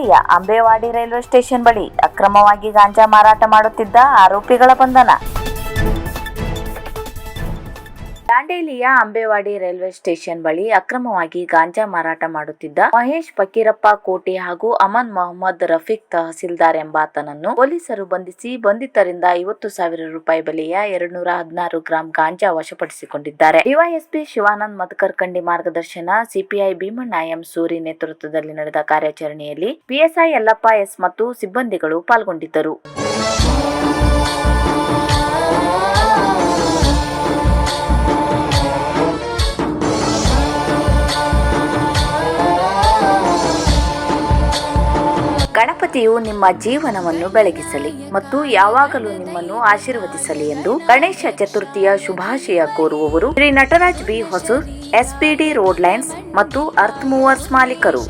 ದಾಂಡೇಲಿಯ Ambewadi railway station ಬಳಿ ಅಕ್ರಮವಾಗಿ ಗಾಂಜಾ ಮಾರಾಟ ಮಾಡುತ್ತಿದ್ದ ಆರೋಪಿಗಳ ಬಂಧನ. ದಾಂಡೇಲಿಯ ಅಂಬೇವಾಡಿ ರೈಲ್ವೆ ಸ್ಟೇಷನ್ ಬಳಿ ಅಕ್ರಮವಾಗಿ ಗಾಂಜಾ ಮಾರಾಟ ಮಾಡುತ್ತಿದ್ದ ಮಹೇಶ್ ಫಕೀರಪ್ಪ ಕೋಟಿ ಹಾಗೂ ಅಮನ್ ಮೊಹಮ್ಮದ್ ರಫೀಕ್ ತಹಸೀಲ್ದಾರ್ ಎಂಬಾತನನ್ನು ಪೊಲೀಸರು ಬಂಧಿಸಿ ಬಂಧಿತರಿಂದ 50,000 ರೂಪಾಯಿ ಬೆಲೆಯ 216 ಗ್ರಾಂ ಗಾಂಜಾ ವಶಪಡಿಸಿಕೊಂಡಿದ್ದಾರೆ. ಡಿವೈಎಸ್ಪಿ ಶಿವಾನಂದ್ ಮದಕರ್ಕಂಡಿ ಮಾರ್ಗದರ್ಶನ, ಸಿಪಿಐ ಭೀಮಣ್ಣ ಎಂ ಸೂರಿ ನೇತೃತ್ವದಲ್ಲಿ ನಡೆದ ಕಾರ್ಯಾಚರಣೆಯಲ್ಲಿ ಪಿಎಸ್ಐ ಯಲ್ಲಪ್ಪ ಎಸ್ ಮತ್ತು ಸಿಬ್ಬಂದಿಗಳು ಪಾಲ್ಗೊಂಡಿದ್ದರು. ಗಣಪತಿಯು ನಿಮ್ಮ ಜೀವನವನ್ನು ಬೆಳಗಿಸಲಿ ಮತ್ತು ಯಾವಾಗಲೂ ನಿಮ್ಮನ್ನು ಆಶೀರ್ವದಿಸಲಿ ಎಂದು ಗಣೇಶ ಚತುರ್ಥಿಯ ಶುಭಾಶಯ ಕೋರುವವರು Shri Nataraj B Hosur, SPD road lines ಮತ್ತು ಅರ್ತ್ ಮೂವರ್ಸ್ ಮಾಲೀಕರು.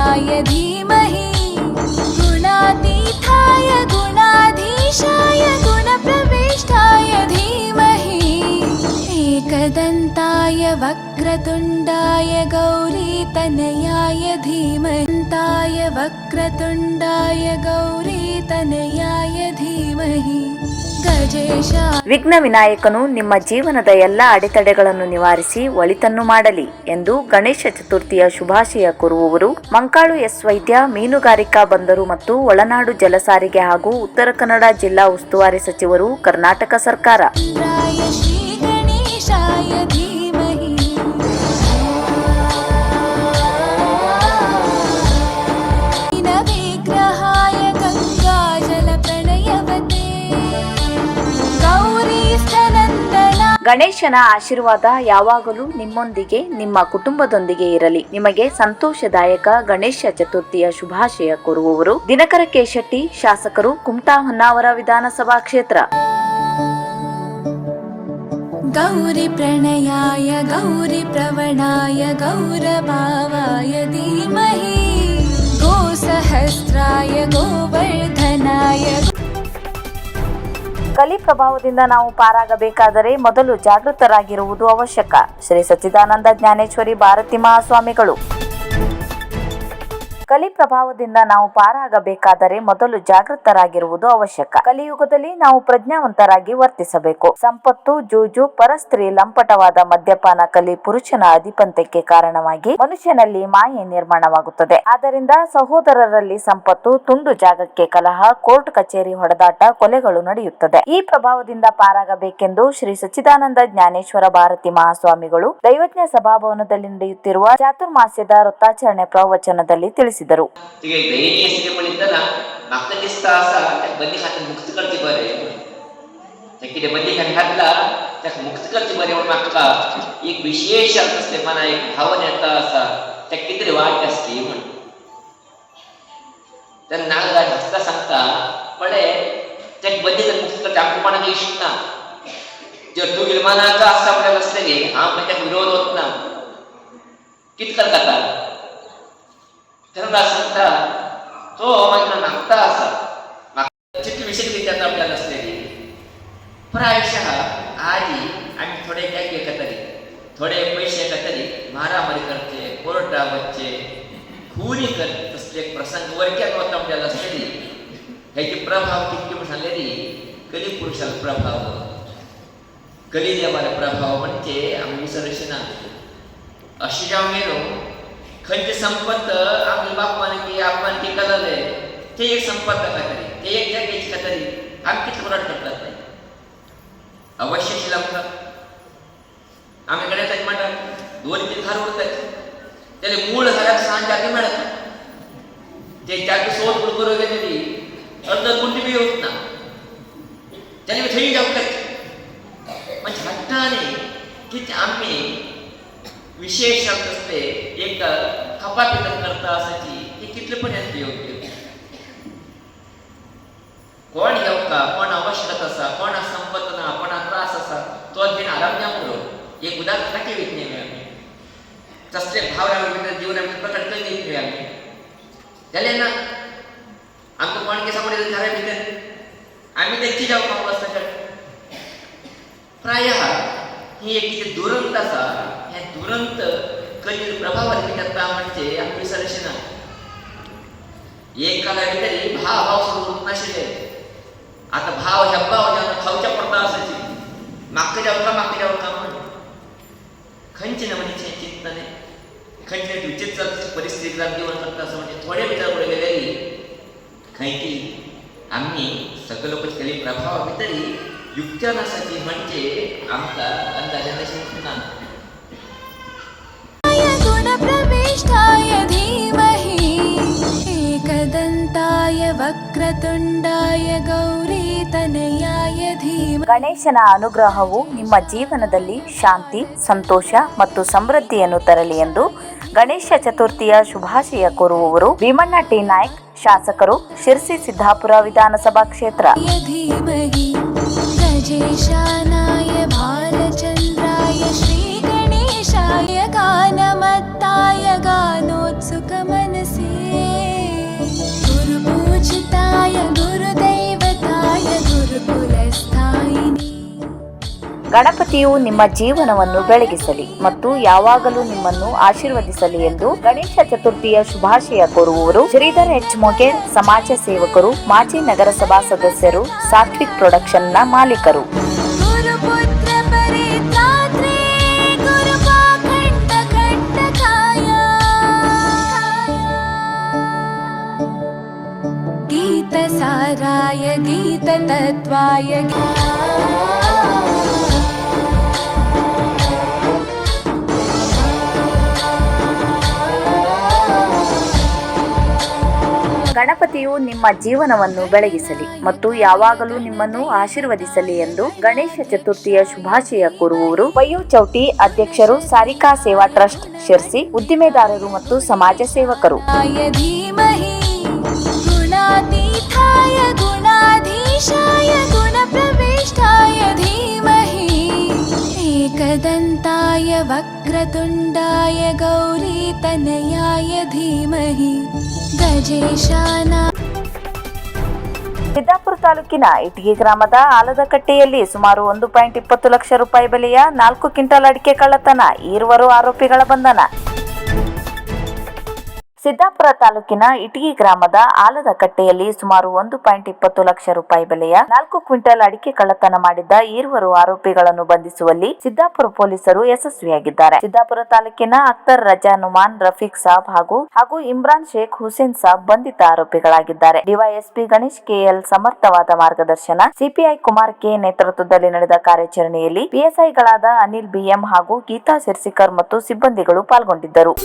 एकदन्ताय वक्रतुण्डाय गौरीतनयाय धीमहि वक्रतुण्डाय गौरीतनयाय धीमहि. ವಿಘ್ನ ವಿನಾಯಕನು ನಿಮ್ಮ ಜೀವನದ ಎಲ್ಲ ಅಡೆತಡೆಗಳನ್ನು ನಿವಾರಿಸಿ ಒಳಿತನ್ನು ಮಾಡಲಿ ಎಂದು ಗಣೇಶ ಚತುರ್ಥಿಯ ಶುಭಾಶಯ ಕೋರುವವರು ಮಂಕಾಳು ಎಸ್ ವೈದ್ಯ, ಮೀನುಗಾರಿಕಾ ಬಂದರು ಮತ್ತು ಒಳನಾಡು ಜಲಸಾರಿಗೆ ಹಾಗೂ ಉತ್ತರ ಕನ್ನಡ ಜಿಲ್ಲಾ ಉಸ್ತುವಾರಿ ಸಚಿವರು, ಕರ್ನಾಟಕ ಸರ್ಕಾರ. ಗಣೇಶನ ಆಶೀರ್ವಾದ ಯಾವಾಗಲೂ ನಿಮ್ಮೊಂದಿಗೆ, ನಿಮ್ಮ ಕುಟುಂಬದೊಂದಿಗೆ ಇರಲಿ. ನಿಮಗೆ ಸಂತೋಷದಾಯಕ ಗಣೇಶ ಚತುರ್ಥಿಯ ಶುಭಾಶಯ ಕೋರುವವರು ದಿನಕರ ಕೆಶೆಟ್ಟಿ, ಶಾಸಕರು, ಕುಮಟಾ ಹೊನ್ನಾವರ ವಿಧಾನಸಭಾ ಕ್ಷೇತ್ರ. ಗೌರಿ ಪ್ರಣಯಾಯ ಗೌರಿ ಪ್ರವಣಾಯ ಗೌರಭಾವಾಯ ಧೀಮಹಿ ಗೋ ಸಹಸ್ರಾಯ ಗೋವರ್ಧನಾಯ. ಕಲಿ ಪ್ರಭಾವದಿಂದ ನಾವು ಪಾರಾಗಬೇಕಾದರೆ ಮೊದಲು ಜಾಗೃತರಾಗಿರುವುದು ಅವಶ್ಯಕ. ಶ್ರೀ ಸಚ್ಚಿದಾನಂದ ಜ್ಞಾನೇಶ್ವರಿ ಭಾರತಿ ಮಹಾಸ್ವಾಮಿಗಳು. ಕಲಿ ಪ್ರಭಾವದಿಂದ ನಾವು ಪಾರಾಗಬೇಕಾದರೆ ಮೊದಲು ಜಾಗೃತರಾಗಿರುವುದು ಅವಶ್ಯಕ. ಕಲಿಯುಗದಲ್ಲಿ ನಾವು ಪ್ರಜ್ಞಾವಂತರಾಗಿ ವರ್ತಿಸಬೇಕು. ಸಂಪತ್ತು, ಜೂಜು, ಪರಸ್ತ್ರೀ, ಲಂಪಟವಾದ ಮದ್ಯಪಾನ ಕಲಿ ಪುರುಷನ ಅಧಿಪತ್ಯಕ್ಕೆ ಕಾರಣವಾಗಿ ಮನುಷ್ಯನಲ್ಲಿ ಮಾಯೆ ನಿರ್ಮಾಣವಾಗುತ್ತದೆ. ಆದ್ದರಿಂದ ಸಹೋದರರಲ್ಲಿ ಸಂಪತ್ತು, ತುಂಡು ಜಾಗಕ್ಕೆ ಕಲಹ, ಕೋರ್ಟ್ ಕಚೇರಿ ಹೊಡೆದಾಟ, ಕೊಲೆಗಳು ನಡೆಯುತ್ತದೆ. ಈ ಪ್ರಭಾವದಿಂದ ಪಾರಾಗಬೇಕೆಂದು ಶ್ರೀ ಸಚ್ಚಿದಾನಂದ ಜ್ಞಾನೇಶ್ವರ ಭಾರತಿ ಮಹಾಸ್ವಾಮಿಗಳು ದೈವಜ್ಞ ಸಭಾಭವನದಲ್ಲಿ ನಡೆಯುತ್ತಿರುವ ಚಾತುರ್ಮಾಸ್ಯದ ವೃತ್ತಾಚರಣೆ ಪ್ರವಚನದಲ್ಲಿ ತಿಳಿಸಿದರು. एक विशेष असते मना एक भावने आता असा त्या किती वाट असते म्हणून तर नागराज हसता सांगता पडे त्या बद्दल मुक्त चाकूपणाने इष्ट ना जर तू गिरमानाचा असा आपल्याला असले हा पण त्या विरोध होत ना कितकर कथा त्यांना सांगता तो माझा नागता असा चित्र विषय किती आपल्याला असलेली प्रायशः आधी आम्ही थोडे काय एकतरी थोडे पैसे एकतरी मारामारी करते, कोर्टा बच्चे खूनी करते तसले प्रसंग वरक्यात होता आपल्याला असलेली ह्याची प्रभाव किती झालेली कली पुरुषाला प्रभाव कली देवाला प्रभाव म्हणजे आम्ही विसरशीना अशी जेव्हा गेलो खंच संपत आपल्या बापाने की आपण की कळले ते एक संपत काहीतरी ते एक जागेची काहीतरी आम्ही किती कोराट करतात नाही अवश्य शिलावतात आम्ही गणेश म्हणतात 2-3 घर उडतात त्याला मूळ घरात सहा जागे मिळत ते जागे सोड गुडगुर गेलेली अर्ध कुंडी बी होत ना त्याने थंडी जाऊतात म्हणजे हट्टाने की आम्ही विशेष असते एक खपापिटन करता असायची ही कितले पर्यंत योग्य कोण येऊ का कोण आवश्यक असा कोण संपत ना कोण त्रास असा तो घेऊन आराम करो एक उदाहरण नक्की विकणे आम्ही तसले भाव जीवनामध्ये प्रकट कधी आम्ही त्याला ना आमचं कोण के समोर झाले भीतर आम्ही त्यांची जाऊ पाहू असतात प्राय ही एक दुरंत असा ह्या दुरंत कधी प्रभावात करता म्हणजे आम्ही विसरशी ना एकाला भाव सुरू नाशिले आता भाव ह्या भाव खाऊच्या पडता असायची मागं जाऊ का म्हणून खंयचे ना म्हणजे चिंतने खंयचे विचित्र परिस्थिती जीवन करता असं म्हणजे थोडे विचार पुढे गेलेली खंयची आम्ही सगळे लोक केली प्रभाव भितरी युक्त्या नसाची म्हणजे आमका अंदाजाने शिकना गुणप्रविष्टाय धीमहि एकदन्ताय वक्रतुण्डाय गौरीतनयाय धीमहि. ಗಣೇಶನ ಅನುಗ್ರಹವು ನಿಮ್ಮ ಜೀವನದಲ್ಲಿ ಶಾಂತಿ, ಸಂತೋಷ ಮತ್ತು ಸಮೃದ್ಧಿಯನ್ನು ತರಲಿ ಎಂದು ಗಣೇಶ ಚತುರ್ಥಿಯ ಶುಭಾಶಯ ಕೋರುವವರು ಭೀಮಣ್ಣ ಟಿ ನಾಯ್ಕ್, ಶಾಸಕರು, ಶಿರ್ಸಿ ಸಿದ್ದಾಪುರ ವಿಧಾನಸಭಾ ಕ್ಷೇತ್ರ. धीमहि गजेशानाय भालचन्द्राय श्रीगणेशाय गानमत्ताय गानोत्सुकमनसे गुरुपूजिताय गुरुदैवताय गुरुकुलस्थायिने. ಗಣಪತಿಯು ನಿಮ್ಮ ಜೀವನವನ್ನು ಬೆಳಗಿಸಲಿ ಮತ್ತು ಯಾವಾಗಲೂ ನಿಮ್ಮನ್ನು ಆಶೀರ್ವದಿಸಲಿ ಎಂದು ಗಣೇಶ ಚತುರ್ಥಿಯ ಶುಭಾಶಯ ಕೋರುವವರು ಶ್ರೀಧರ್ ಎಚ್ ಮೊಗೇರ್, ಸಮಾಜ ಸೇವಕರು, ಮಾಜಿ ನಗರಸಭಾ ಸದಸ್ಯರು, ಸಾತ್ವಿಕ್ ಪ್ರೊಡಕ್ಷನ್ನ ಮಾಲೀಕರು. ಗುರುಪುತ್ರ ಪರಿತ್ರಾತ್ರೆ ಗುರುಪಾಖಂಡ ಖಂಡಕಾಯ ಗೀತಸಾರಾಯ ಗೀತತತ್ವಾಯ ಗಣಪತಿಯು ನಿಮ್ಮ ಜೀವನವನ್ನು ಬೆಳಗಿಸಲಿ ಮತ್ತು ಯಾವಾಗಲೂ ನಿಮ್ಮನ್ನು ಆಶೀರ್ವದಿಸಲಿ ಎಂದು ಗಣೇಶ ಚತುರ್ಥಿಯ ಶುಭಾಶಯ ಕೋರುವವರು ವಯು ಚೌಟಿ, ಅಧ್ಯಕ್ಷರು, ಸಾರಿಕಾ ಸೇವಾ ಟ್ರಸ್ಟ್ ಶಿರ್ಸಿ, ಉದ್ದಿಮೆದಾರರು ಮತ್ತು ಸಮಾಜ ಸೇವಕರು. ಧೀಮಹಿ ಗುಣಾತೀತಾಯ ಗುಣಾಧೀಶಾಯ ಗುಣಪ್ರವಿಷ್ಟಾಯ ಧೀಮಹಿ एकदन्ताय वक्रतुण्डाय गौरीतनयाय धीमहि ಗಜೇಶಾನ. ಸಿದ್ದಾಪುರ ತಾಲೂಕಿನ ಇಟಗಿ ಗ್ರಾಮದ ಆಲದಕಟ್ಟೆಯಲ್ಲಿ ಸುಮಾರು 1.20 ಲಕ್ಷ ರೂಪಾಯಿ ಬೆಲೆಯ 4 ಕ್ವಿಂಟಲ್ ಅಡಿಕೆ ಕಳ್ಳತನ, ಈರುವರು ಆರೋಪಿಗಳ ಬಂಧನ. ಸಿದ್ದಾಪುರ ತಾಲೂಕಿನ ಇಟಗಿ ಗ್ರಾಮದ ಆಲದಕಟ್ಟೆಯಲ್ಲಿ ಸುಮಾರು 1.20 ಲಕ್ಷ ರೂಪಾಯಿ ಬೆಲೆಯ 4 ಕ್ವಿಂಟಲ್ ಅಡಿಕೆ ಕಳ್ಳತನ ಮಾಡಿದ್ದ ಈರುವರು ಆರೋಪಿಗಳನ್ನು ಬಂಧಿಸುವಲ್ಲಿ ಸಿದ್ದಾಪುರ ಪೊಲೀಸರು ಯಶಸ್ವಿಯಾಗಿದ್ದಾರೆ. ಸಿದ್ದಾಪುರ ತಾಲೂಕಿನ ಅಖ್ತರ್ ರಜಾ ನುಮಾನ್, ರಫೀಕ್ ಸಾಬ್ ಹಾಗೂ ಇಮ್ರಾನ್ ಶೇಖ್ ಹುಸೇನ್ ಸಾಬ್ ಬಂಧಿತ ಆರೋಪಿಗಳಾಗಿದ್ದಾರೆ. ಡಿವೈಎಸ್ಪಿ ಗಣೇಶ್ ಕೆಎಲ್ ಸಮರ್ಥವಾದ ಮಾರ್ಗದರ್ಶನ, ಸಿಪಿಐ ಕುಮಾರ್ ಕೆ ನೇತೃತ್ವದಲ್ಲಿ ನಡೆದ ಕಾರ್ಯಾಚರಣೆಯಲ್ಲಿ ಪಿಎಸ್ಐಗಳಾದ ಅನಿಲ್ ಬಿಎಂ ಹಾಗೂ ಗೀತಾ ಸಿರ್ಸಿಕರ್ ಮತ್ತು ಸಿಬ್ಬಂದಿಗಳು ಪಾಲ್ಗೊಂಡಿದ್ದರು.